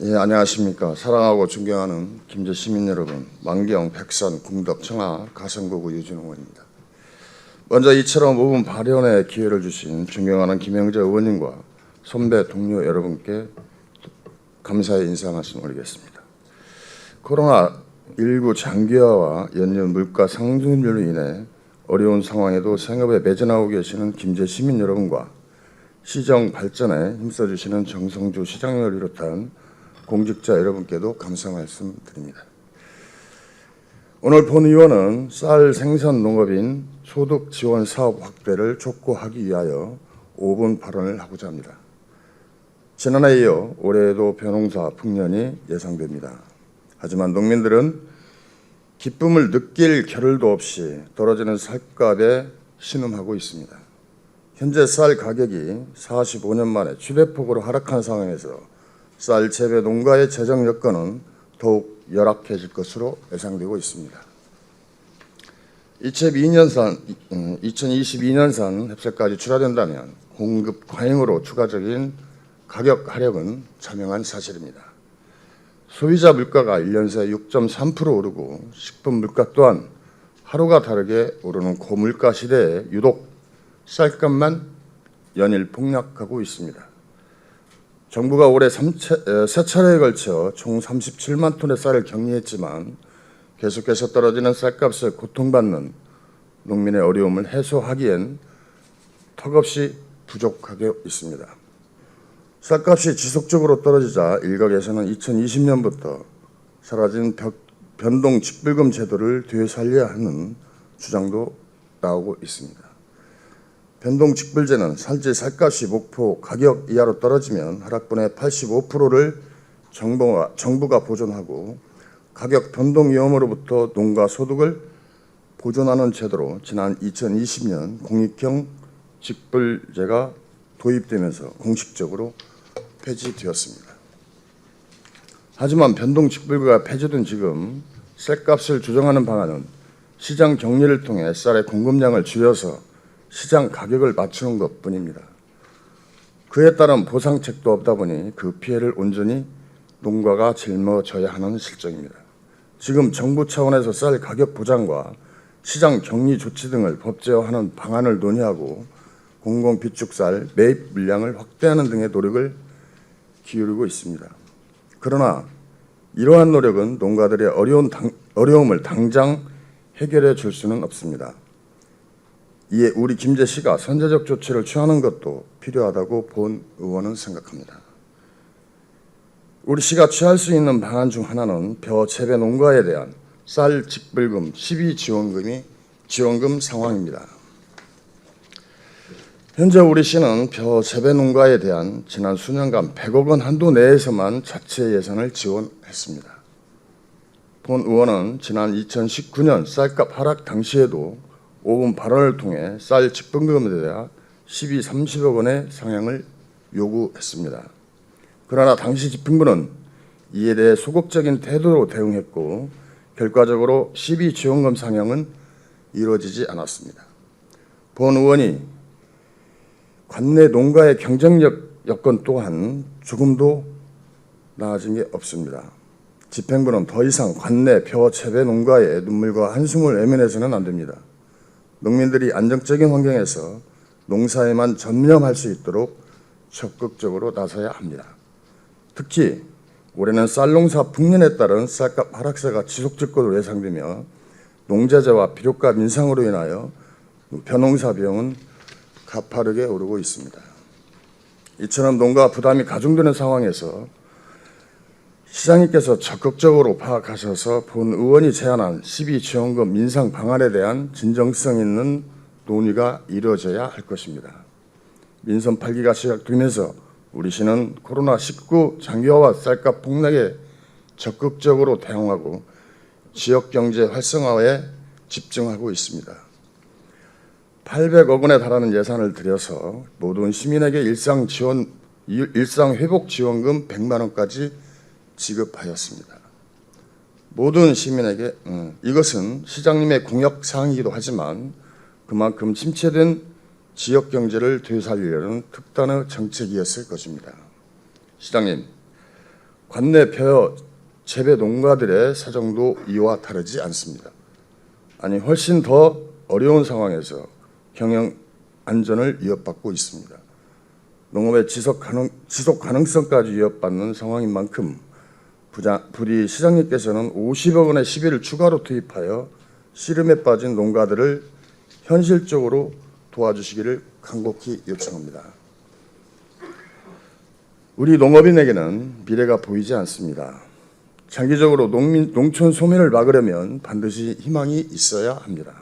예, 안녕하십니까. 사랑하고 존경하는 김제 시민 여러분, 만경, 백산, 궁덕, 청하, 가성고구 유진홍 의원입니다. 먼저 이처럼 5분 발언의 기회를 주신 존경하는 김영재 의원님과 선배 동료 여러분께 감사의 인사 말씀 올리겠습니다. 코로나19 장기화와 연이은 물가 상승률로 인해 어려운 상황에도 생업에 매진하고 계시는 김제 시민 여러분과 시정 발전에 힘써주시는 정성주 시장님을 비롯한 공직자 여러분께도 감사 말씀드립니다. 오늘 본 의원은 쌀 생산 농업인 소득 지원 사업 확대를 촉구하기 위하여 5분 발언을 하고자 합니다. 지난해에 이어 올해에도 벼농사 풍년이 예상됩니다. 하지만 농민들은 기쁨을 느낄 겨를도 없이 떨어지는 쌀값에 신음하고 있습니다. 현재 쌀 가격이 45년 만에 최대폭으로 하락한 상황에서 쌀 재배 농가의 재정 여건은 더욱 열악해질 것으로 예상되고 있습니다. 2022년산 햅쌀까지 출하된다면 공급 과잉으로 추가적인 가격 하락은 자명한 사실입니다. 소비자 물가가 1년 새 6.3% 오르고 식품 물가 또한 하루가 다르게 오르는 고물가 시대에 유독 쌀값만 연일 폭락하고 있습니다. 정부가 올해 세 차례에 걸쳐 총 37만 톤의 쌀을 격리했지만 계속해서 떨어지는 쌀값을 고통받는 농민의 어려움을 해소하기엔 턱없이 부족하게 있습니다. 쌀값이 지속적으로 떨어지자 일각에서는 2020년부터 사라진 변동 직불금 제도를 되살려야 하는 주장도 나오고 있습니다. 변동 직불제는 실제 쌀값이 목표 가격 이하로 떨어지면 하락분의 85%를 정부가 보존하고 가격 변동 위험으로부터 농가 소득을 보존하는 제도로 지난 2020년 공익형 직불제가 도입되면서 공식적으로 폐지되었습니다. 하지만 변동 직불제가 폐지된 지금 쌀값을 조정하는 방안은 시장 격리를 통해 쌀의 공급량을 줄여서 시장 가격을 맞추는 것뿐입니다. 그에 따른 보상책도 없다 보니 그 피해를 온전히 농가가 짊어져야 하는 실정입니다. 지금 정부 차원에서 쌀 가격 보장과 시장 격리 조치 등을 법제화하는 방안을 논의하고 공공비축쌀 매입 물량을 확대하는 등의 노력을 기울이고 있습니다. 그러나 이러한 노력은 농가들의 어려움을 당장 해결해 줄 수는 없습니다. 이에 우리 김제시가 선제적 조치를 취하는 것도 필요하다고 본 의원은 생각합니다. 우리 시가 취할 수 있는 방안 중 하나는 벼 재배 농가에 대한 쌀 직불금 12지원금 상황입니다. 현재 우리 시는 벼 재배 농가에 대한 지난 수년간 100억 원 한도 내에서만 자체 예산을 지원했습니다. 본 의원은 지난 2019년 쌀값 하락 당시에도 5분 발언을 통해 쌀 직불금에 대한 30억 원의 상향을 요구했습니다. 그러나 당시 집행부는 이에 대해 소극적인 태도로 대응했고 결과적으로 12지원금 상향은 이루어지지 않았습니다. 본 의원이 관내 농가의 경쟁력 여건 또한 조금도 나아진 게 없습니다. 집행부는 더 이상 관내 벼 재배 농가의 눈물과 한숨을 외면해서는 안 됩니다. 농민들이 안정적인 환경에서 농사에만 전념할 수 있도록 적극적으로 나서야 합니다. 특히 올해는 쌀농사 풍년에 따른 쌀값 하락세가 지속될 것으로 예상되며 농자재와 비료값 인상으로 인하여 벼농사 비용은 가파르게 오르고 있습니다. 이처럼 농가 부담이 가중되는 상황에서 시장님께서 적극적으로 파악하셔서 본 의원이 제안한 12지원금 인상 방안에 대한 진정성 있는 논의가 이루어져야 할 것입니다. 민선 8기가 시작되면서 우리 시는 코로나19 장기화와 쌀값 폭락에 적극적으로 대응하고 지역경제 활성화에 집중하고 있습니다. 800억 원에 달하는 예산을 들여서 모든 시민에게 일상회복지원금 100만 원까지 지급하였습니다. 모든 시민에게 이것은 시장님의 공약사항이기도 하지만 그만큼 침체된 지역경제를 되살리려는 특단의 정책이었을 것입니다. 시장님, 관내 벼 재배 농가들의 사정도 이와 다르지 않습니다. 아니 훨씬 더 어려운 상황에서 경영 안전을 위협받고 있습니다. 농업의 지속 가능성까지 위협받는 상황인 만큼 부디 시장님께서는 50억 원의 시비를 추가로 투입하여 씨름에 빠진 농가들을 현실적으로 도와주시기를 간곡히 요청합니다. 우리 농업인에게는 미래가 보이지 않습니다. 장기적으로 농촌 소멸을 막으려면 반드시 희망이 있어야 합니다.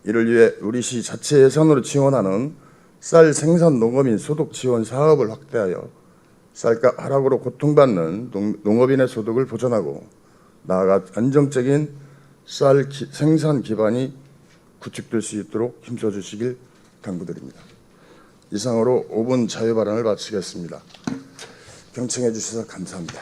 이를 위해 우리 시 자체 예산으로 지원하는 쌀 생산 농업인 소득 지원 사업을 확대하여 쌀값 하락으로 고통받는 농업인의 소득을 보전하고 나아가 안정적인 쌀 생산 기반이 구축될 수 있도록 힘써 주시길 당부드립니다. 이상으로 5분 자유 발언을 마치겠습니다. 경청해 주셔서 감사합니다.